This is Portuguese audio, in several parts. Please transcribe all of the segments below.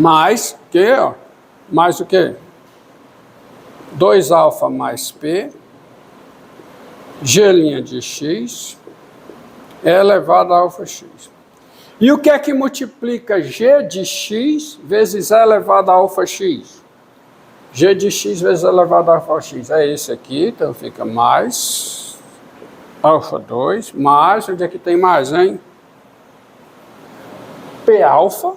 mais que, ó, mais o quê? 2α mais P, G' de x, é elevado a alfa x. E o que é que multiplica G de x vezes E elevado a alfa x? G de x vezes E elevado a alfa x. É esse aqui, então fica mais alfa 2, mais, onde é que tem mais, hein? P alfa,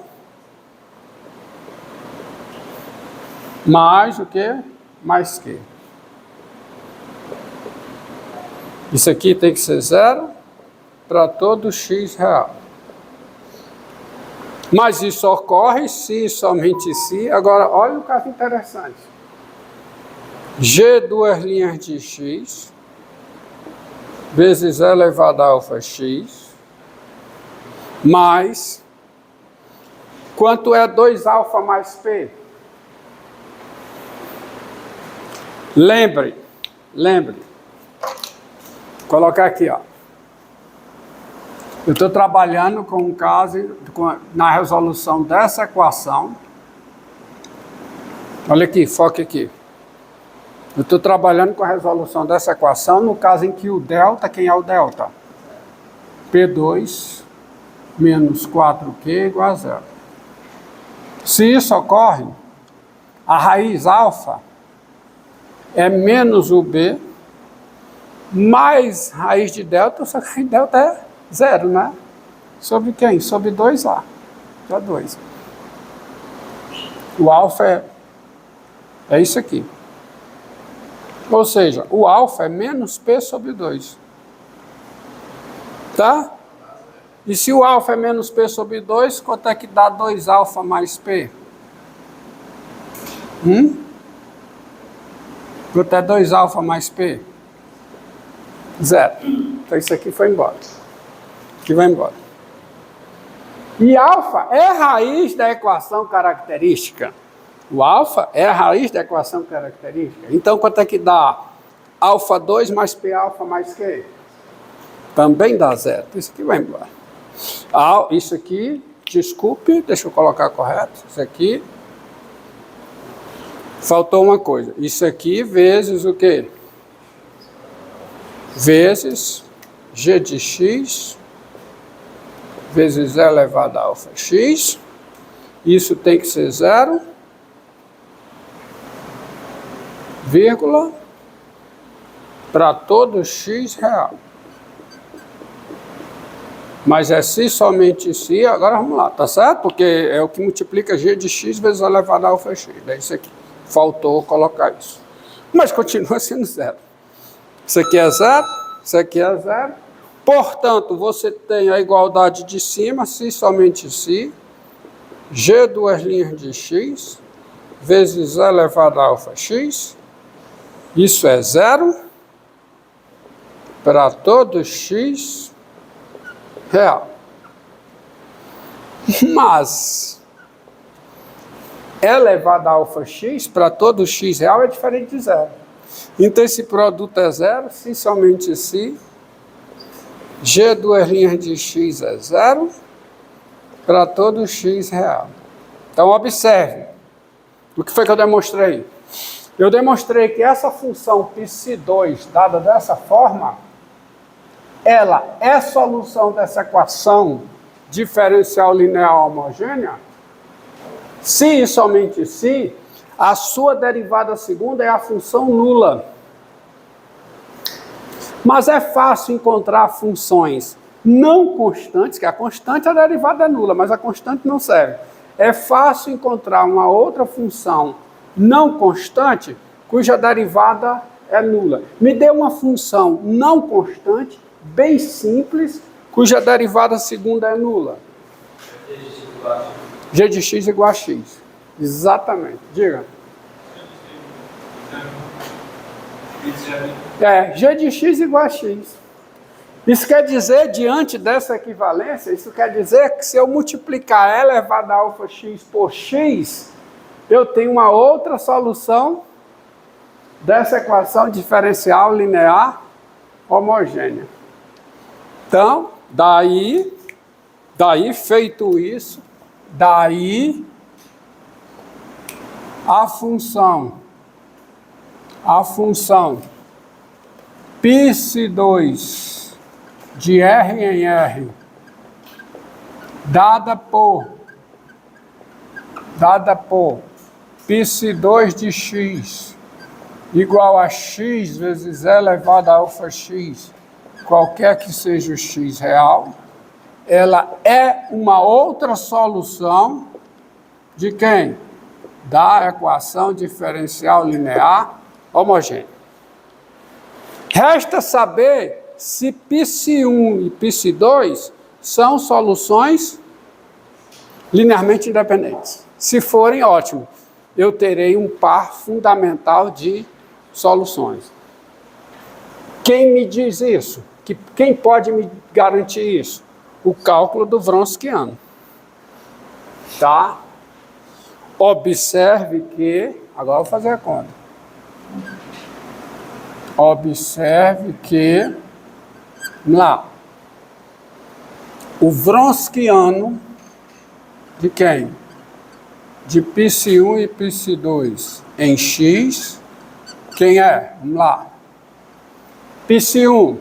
mais o quê? Mais Q. Isso aqui tem que ser zero para todo x real. Mas isso ocorre se, somente se. Agora, olha um caso interessante. G duas linhas de x vezes E elevado a alfa x mais quanto é 2α mais P? Lembre. Vou colocar aqui, ó. Eu estou trabalhando com um caso, na resolução dessa equação. Olha aqui, foque aqui. Eu estou trabalhando com a resolução dessa equação no caso em que o delta, quem é o delta? P2 menos 4Q igual a zero. Se isso ocorre, a raiz alfa é menos o B mais raiz de delta, só que delta é zero, né? Sobre quem? Sobre 2A. Já 2. O alfa é isso aqui. Ou seja, o alfa é menos P sobre 2. Tá? E se o alfa é menos P sobre 2, quanto é que dá 2α mais P? Quanto é 2α mais P? Zero. Então isso aqui foi embora. Aqui vai embora. E alfa é a raiz da equação característica. O alfa é a raiz da equação característica. Então quanto é que dá? Alfa 2 mais P alfa mais Q? Também dá zero. Isso aqui vai embora. Isso aqui, desculpe, deixa eu colocar correto. Isso aqui. Faltou uma coisa. Isso aqui vezes o quê? Vezes G de x vezes E elevado a alfa x. Isso tem que ser zero, vírgula, para todo x real. Mas é se somente se, agora vamos lá, tá certo? Porque é o que multiplica G de x vezes E elevado a alfa x. É isso aqui. Faltou colocar isso. Mas continua sendo zero. Isso aqui é zero, isso aqui é zero. Portanto, você tem a igualdade de cima, se somente se, G duas linhas de x, vezes E elevado a alfa x, isso é zero, para todo x real. Mas, E elevado a alfa x, para todo x real, é diferente de zero. Então, esse produto é zero, se somente se, G duas linhas de x é zero para todo x real. Então, observe. O que foi que eu demonstrei? Eu demonstrei que essa função π2 dada dessa forma, ela é solução dessa equação diferencial linear homogênea, se e somente se, a sua derivada segunda é a função nula. Mas é fácil encontrar funções não constantes, que a constante, a derivada é nula, mas a constante não serve. É fácil encontrar uma outra função não constante, cuja derivada é nula. Me dê uma função não constante, bem simples, cuja derivada segunda é nula. G de x igual a x. Exatamente. Diga. G de x igual a x. Isso quer dizer, diante dessa equivalência, isso quer dizer que se eu multiplicar E elevado a alfa x por x, eu tenho uma outra solução dessa equação diferencial linear homogênea. Então, daí feito isso, daí a função π2 de R em R, dada por π2 de x igual a x vezes e elevado a alfa x, qualquer que seja o x real, ela é uma outra solução de quem? Da equação diferencial linear homogênea. Resta saber se π1 e π2 são soluções linearmente independentes. Se forem, ótimo. Eu terei um par fundamental de soluções. Quem me diz isso? Quem pode me garantir isso? O cálculo do Wronskiano. Tá? Observe que... Agora eu vou fazer a conta. Observe que... Lá. O Wronskiano de quem? De π1 e π2 em x. Quem é? Vamos lá. π1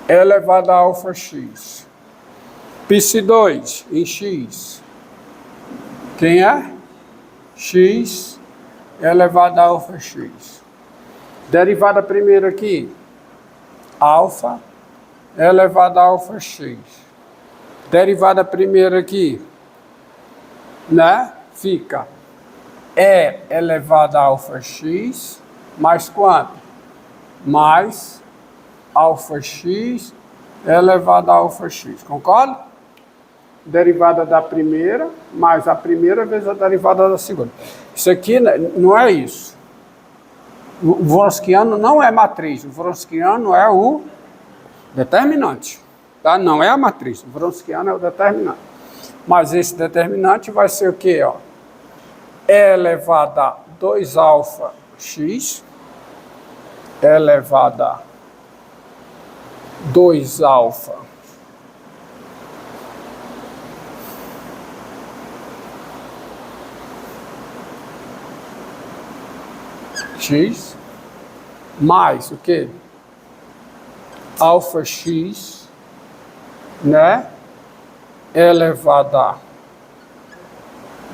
é elevado a alfa x. π2 em x. Quem é? X é elevado a alfa x. Derivada primeira aqui. Alfa é elevado a alfa x. Derivada primeira aqui, né? Fica E elevado a alfa x mais quanto? Mais alfa x elevado a alfa x. Concorda? Derivada da primeira mais a primeira vezes a derivada da segunda. Isso aqui não é isso. O Wronskiano não é matriz. O Wronskiano é o determinante. Tá? Não é a matriz. O Wronskiano é o determinante. Mas esse determinante vai ser o quê? Ó? E elevado a 2 alfa x elevado a 2 alfa x mais o quê? Alfa x, né? Elevado a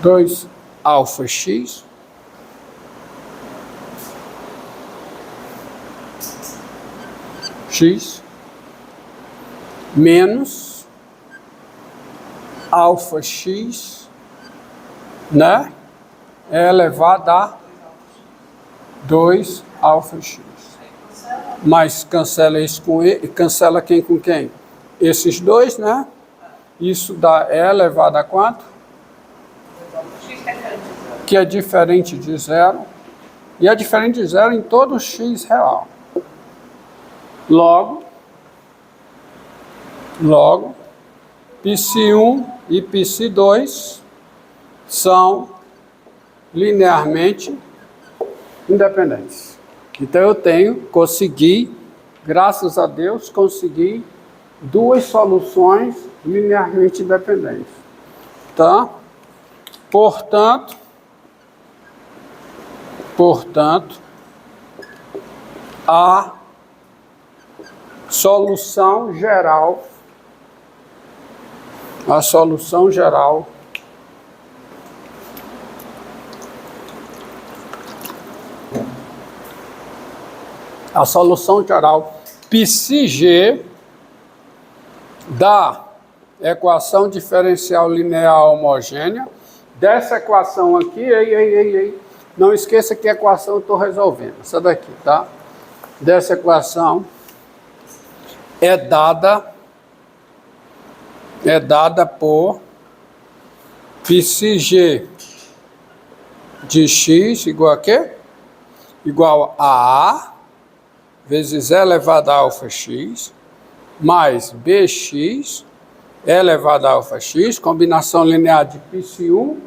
2 alfa x menos alfa x, né? Elevado a 2 alfa x. Mas cancela isso com E, cancela quem com quem? Esses dois, né? Isso dá E elevado a quanto? Que é diferente de zero. E é diferente de zero em todo x real. Logo, π1 e π2 são linearmente independentes. Então eu consegui, graças a Deus, consegui duas soluções linearmente independentes. Tá? Portanto, a solução geral πg da equação diferencial linear homogênea, dessa equação aqui, não esqueça que equação eu estou resolvendo, essa daqui, tá? Dessa equação é dada por πg de x igual a quê? Igual a A vezes E elevado a alfa x mais bx elevado a alfa x, combinação linear de π1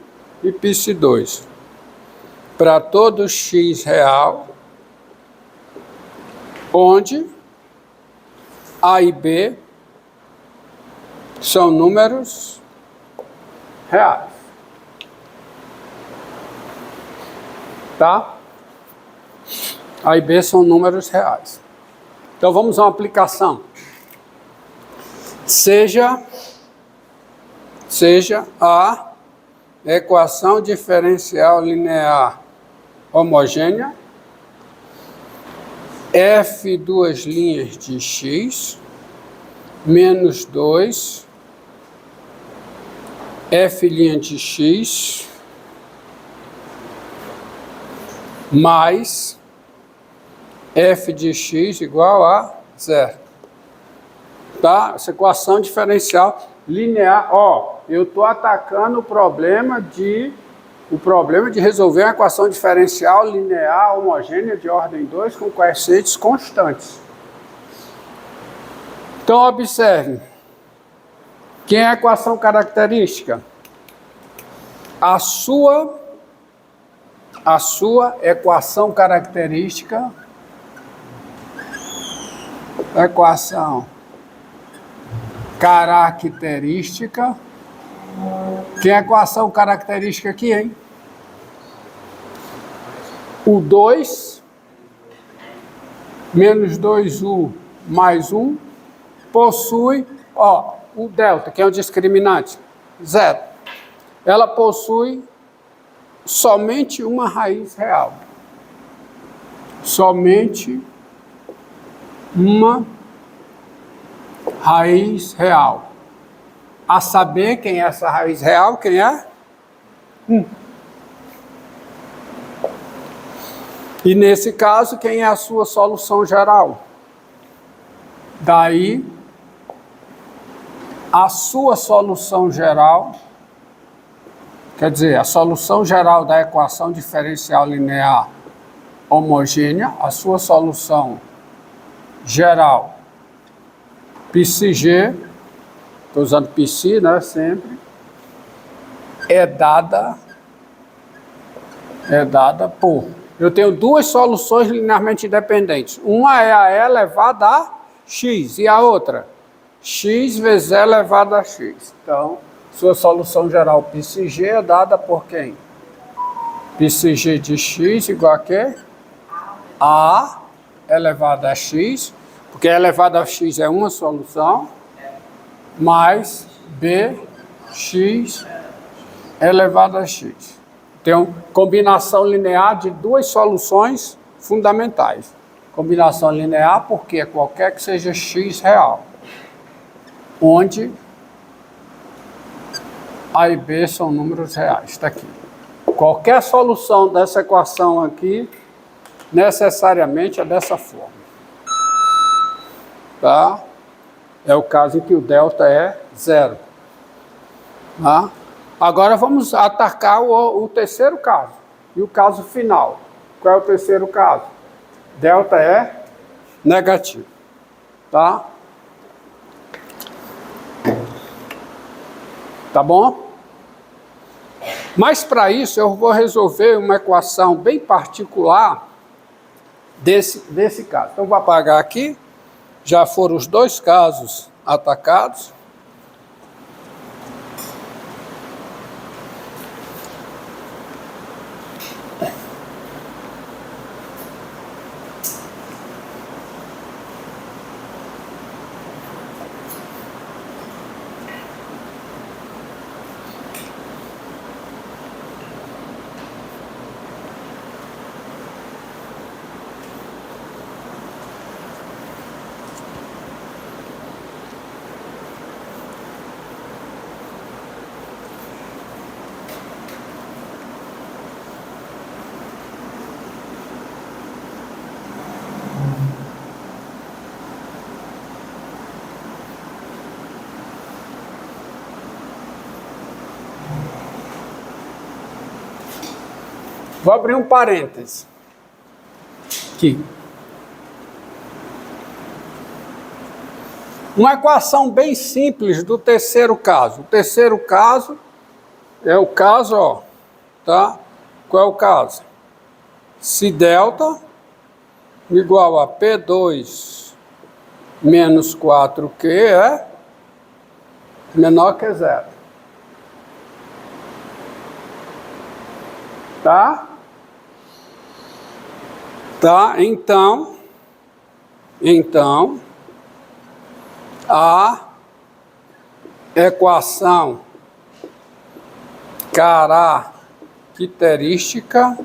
e π2. Para todo x real, onde A e B são números reais. Tá? A e B são números reais. Então vamos a uma aplicação. Seja a equação diferencial linear homogênea, f duas linhas de x, menos 2, f' de x, mais f de x igual a 0. Tá? Essa equação diferencial linear. Ó, eu estou atacando o problema de resolver uma equação diferencial linear homogênea de ordem 2 com coeficientes constantes. Então, observe. Quem é a equação característica? A sua equação característica, quem é a equação característica aqui, hein? O 2 menos 2u mais 1 possui, ó, o delta, que é o discriminante, 0. Ela possui somente uma raiz real. Somente uma raiz real. A saber quem é essa raiz real, quem é? 1. E nesse caso, quem é a sua solução geral? Daí, a sua solução geral, quer dizer, a solução geral da equação diferencial linear homogênea, a sua solução geral, πg, estou usando π, né, sempre, é dada por... Eu tenho duas soluções linearmente independentes. Uma é a E elevada a x e a outra, x vezes E elevada a x. Então, sua solução geral πg é dada por quem? πg de x igual a quê? A elevado a x, porque E elevado a x é uma solução, mais bx elevado a x. Tem uma combinação linear de duas soluções fundamentais. Combinação linear porque é qualquer que seja x real, onde A e B são números reais. Está aqui. Qualquer solução dessa equação aqui, necessariamente é dessa forma. Tá? É o caso em que o delta é 0. Tá? Agora vamos atacar o terceiro caso. E o caso final. Qual é o terceiro caso? Delta é negativo. Tá? Tá bom? Mas para isso eu vou resolver uma equação bem particular desse caso. Então vou apagar aqui. Já foram os dois casos atacados. Vou abrir um parêntese aqui. Uma equação bem simples do terceiro caso. O terceiro caso é o caso, ó, tá? Qual é o caso? Se delta igual a P2 menos 4Q é menor que 0. Tá? Tá? Então, a equação característica,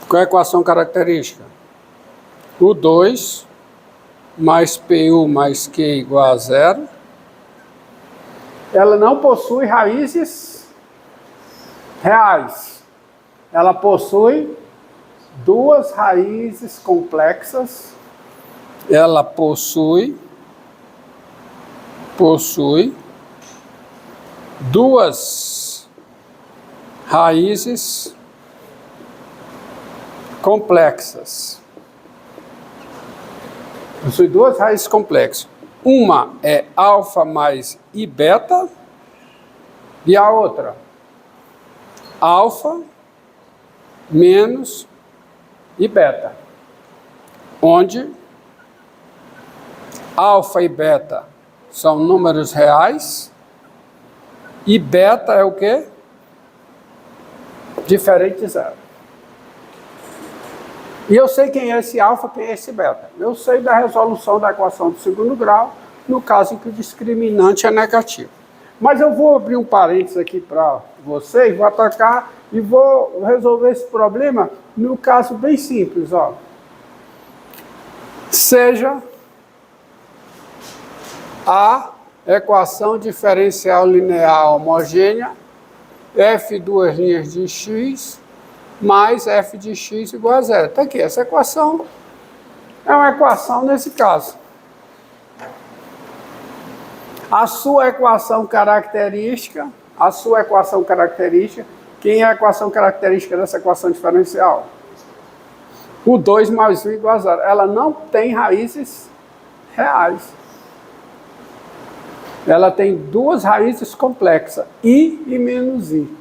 qual é a equação característica? U2 mais PU mais Q igual a 0. Ela não possui raízes reais. Ela possui duas raízes complexas. Ela possui duas raízes complexas. Possui duas raízes complexas. Uma é alfa mais i beta e a outra alfa menos i beta, onde alfa e beta são números reais e beta é o quê? Diferente de zero. E eu sei quem é esse alfa, quem é esse beta. Eu sei da resolução da equação do segundo grau, no caso em que o discriminante é negativo. Mas eu vou abrir um parênteses aqui para vocês, vou atacar e vou resolver esse problema no caso bem simples, ó. Seja a equação diferencial linear homogênea, f duas linhas de x mais f de x igual a zero. Está aqui, essa equação é uma equação nesse caso. A sua equação característica, quem é a equação característica dessa equação diferencial? O 2 mais 1 igual a zero. Ela não tem raízes reais. Ela tem duas raízes complexas, i e menos i.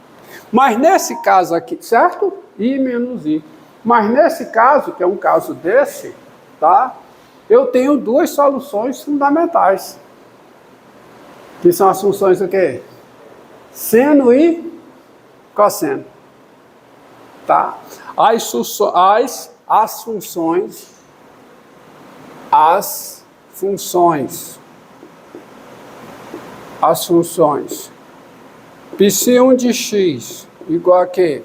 Mas nesse caso aqui, certo? I menos i. Mas nesse caso, que é um caso desse, tá? Eu tenho duas soluções fundamentais. Que são as funções do quê? Seno e cosseno. Tá? As funções π1 de x igual a quê?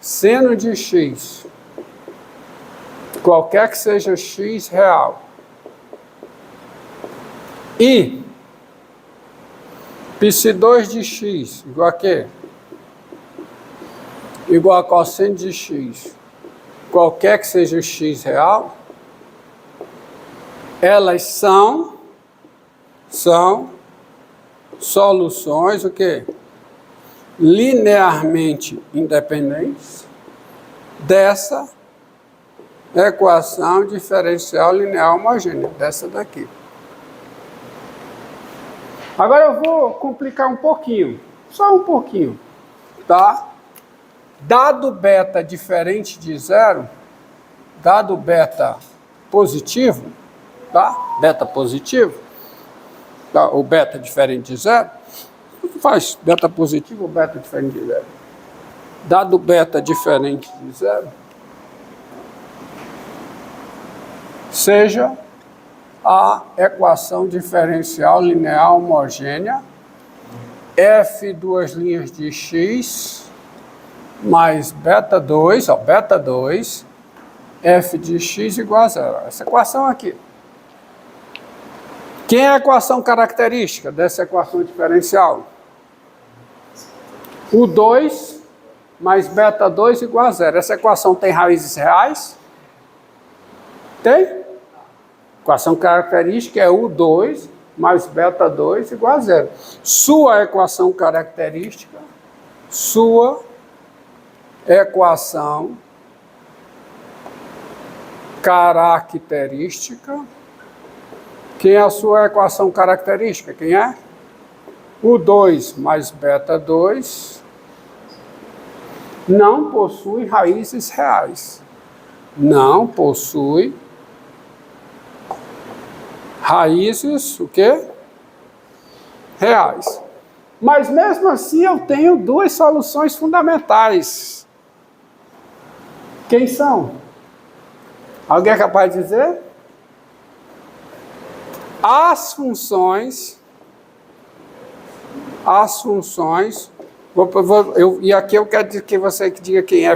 Seno de x, qualquer que seja x real, e π2 de x igual a quê? Igual a cosseno de x, qualquer que seja x real, elas são soluções o quê? Linearmente independentes dessa equação diferencial linear homogênea, dessa daqui. Agora eu vou complicar um pouquinho, só um pouquinho, tá? Dado beta diferente de zero, dado beta positivo, tá? Beta positivo, tá? Ou beta diferente de zero, faz beta positivo ou beta diferente de zero. Dado beta diferente de zero, seja a equação diferencial linear homogênea f duas linhas de x mais beta 2, ó, beta 2, f de x igual a zero. Essa equação aqui. Quem é a equação característica dessa equação diferencial? O 2 mais beta 2 igual a zero. Essa equação tem raízes reais? Tem? A equação característica é U2 mais beta 2 igual a zero. Sua equação característica, quem é a sua equação característica? Quem é? U2 mais beta 2 não possui raízes reais. Não possui raízes, o quê? Reais. Mas mesmo assim eu tenho duas soluções fundamentais Quem são? Alguém é capaz de dizer? As funções, e aqui eu quero que você diga quem é